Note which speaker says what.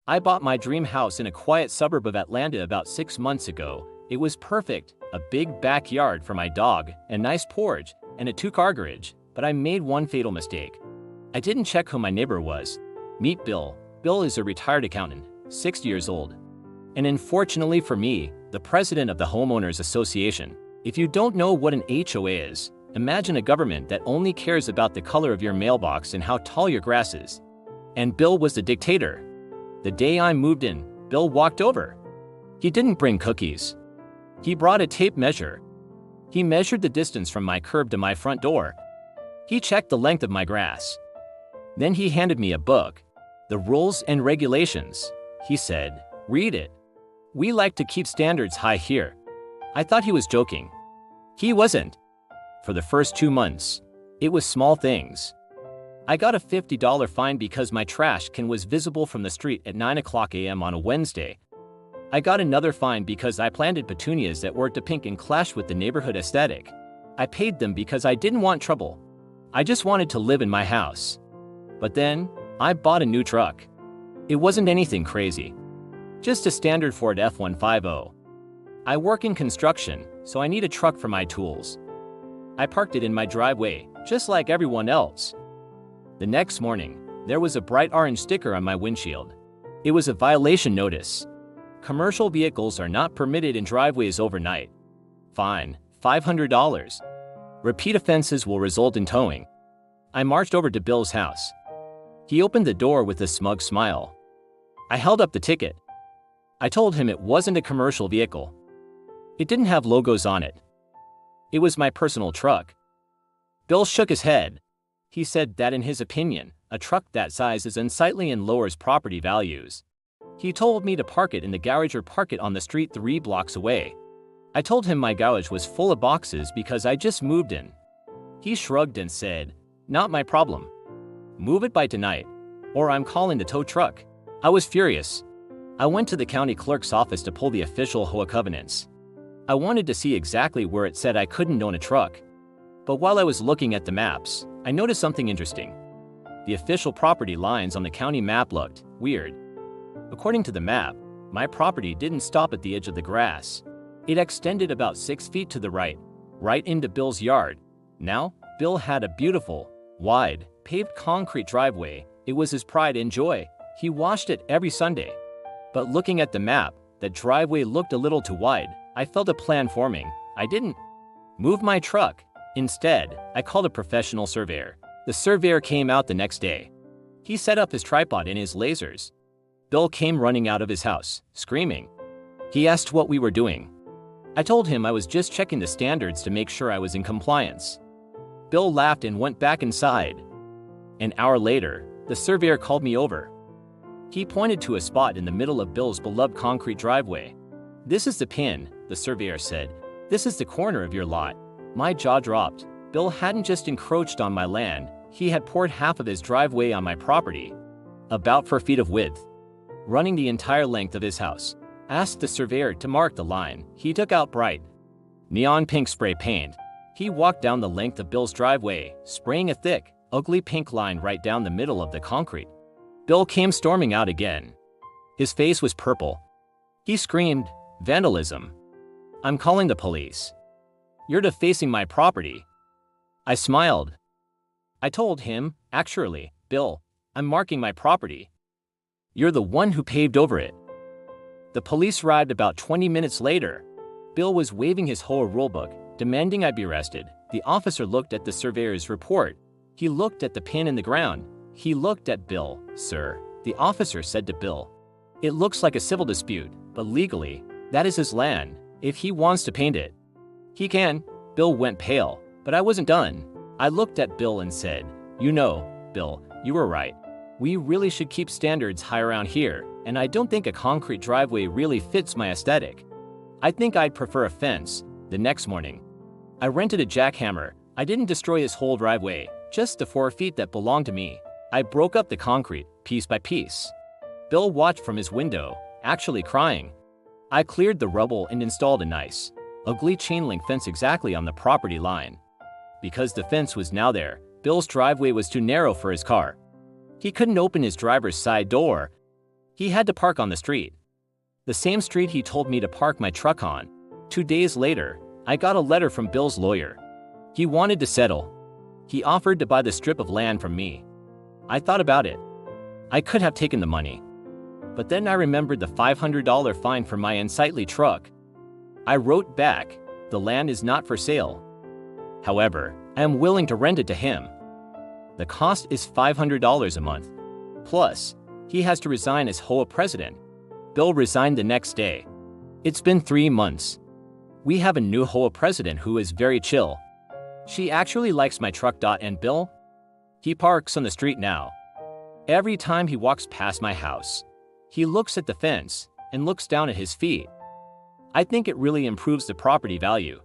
Speaker 1: I bought my dream house in a quiet suburb of Atlanta about 6 months ago. It was perfect, a big backyard for my dog, a nice porch, and a 2-car garage, but I made one fatal mistake. I didn't check who my neighbor was. Meet Bill. Bill is a retired accountant, 60 years old. And unfortunately for me, the president of the Homeowners Association. If you don't know what an HOA is, imagine a government that only cares about the color of your mailbox and how tall your grass is. And Bill was the dictator. The day I moved in, Bill walked over. He didn't bring cookies. He brought a tape measure. He measured the distance from my curb to my front door. He checked the length of my grass. Then he handed me a book, The Rules and Regulations. He said, "Read it. We like to keep standards high here." I thought he was joking. He wasn't. For the first 2 months, it was small things. I got a $50 fine because my trash can was visible from the street at 9 a.m. on a Wednesday. I got another fine because I planted petunias that were too pink and clashed with the neighborhood aesthetic. I paid them because I didn't want trouble. I just wanted to live in my house. But then, I bought a new truck. It wasn't anything crazy. Just a standard Ford F-150. I work in construction, so I need a truck for my tools. I parked it in my driveway, just like everyone else. The next morning, there was a bright orange sticker on my windshield. It was a violation notice. Commercial vehicles are not permitted in driveways overnight. Fine, $500. Repeat offenses will result in towing. I marched over to Bill's house. He opened the door with a smug smile. I held up the ticket. I told him it wasn't a commercial vehicle. It didn't have logos on it. It was my personal truck. Bill shook his head. He said that in his opinion, a truck that size is unsightly and lowers property values. He told me to park it in the garage or park it on the street 3 blocks away. I told him my garage was full of boxes because I just moved in. He shrugged and said, "Not my problem. Move it by tonight, or I'm calling the tow truck." I was furious. I went to the county clerk's office to pull the official HOA covenants. I wanted to see exactly where it said I couldn't own a truck. But while I was looking at the maps, I noticed something interesting. The official property lines on the county map looked weird. According to the map, my property didn't stop at the edge of the grass. It extended about 6 feet to the right into Bill's yard. Now, Bill had a beautiful, wide, paved concrete driveway. It was his pride and joy. He washed it every Sunday. But looking at the map, the driveway looked a little too wide. I felt a plan forming. I didn't move my truck. Instead, I called a professional surveyor. The surveyor came out the next day. He set up his tripod and his lasers. Bill came running out of his house, screaming. He asked what we were doing. I told him I was just checking the standards to make sure I was in compliance. Bill laughed and went back inside. An hour later, the surveyor called me over. He pointed to a spot in the middle of Bill's beloved concrete driveway. "This is the pin," the surveyor said. "This is the corner of your lot." My jaw dropped. Bill hadn't just encroached on my land, he had poured half of his driveway on my property. About 4 feet of width. Running the entire length of his house. Asked the surveyor to mark the line. He took out bright neon pink spray paint. He walked down the length of Bill's driveway, spraying a thick, ugly pink line right down the middle of the concrete. Bill came storming out again. His face was purple. He screamed, "Vandalism. I'm calling the police. You're defacing my property." I smiled. I told him, "Actually, Bill, I'm marking my property. You're the one who paved over it." The police arrived about 20 minutes later. Bill was waving his HOA rulebook, demanding I be arrested. The officer looked at the surveyor's report. He looked at the pin in the ground. He looked at Bill. "Sir," the officer said to Bill, "it looks like a civil dispute, but legally, that is his land. If he wants to paint it, he can." Bill went pale, but I wasn't done. I looked at Bill and said, "You know, Bill, you were right. We really should keep standards high around here, and I don't think a concrete driveway really fits my aesthetic. I think I'd prefer a fence." The next morning, I rented a jackhammer. I didn't destroy his whole driveway, just the 4 feet that belonged to me. I broke up the concrete, piece by piece. Bill watched from his window, actually crying. I cleared the rubble and installed a nice, ugly chain-link fence exactly on the property line. Because the fence was now there, Bill's driveway was too narrow for his car. He couldn't open his driver's side door. He had to park on the street. The same street he told me to park my truck on. 2 days later, I got a letter from Bill's lawyer. He wanted to settle. He offered to buy the strip of land from me. I thought about it. I could have taken the money. But then I remembered the $500 fine for my unsightly truck. I wrote back, the land is not for sale. However, I am willing to rent it to him. The cost is $500 a month. Plus, he has to resign as HOA President. Bill resigned the next day. It's been 3 months. We have a new HOA President who is very chill. She actually likes my truck. And Bill? He parks on the street now. Every time he walks past my house, he looks at the fence and looks down at his feet. I think it really improves the property value.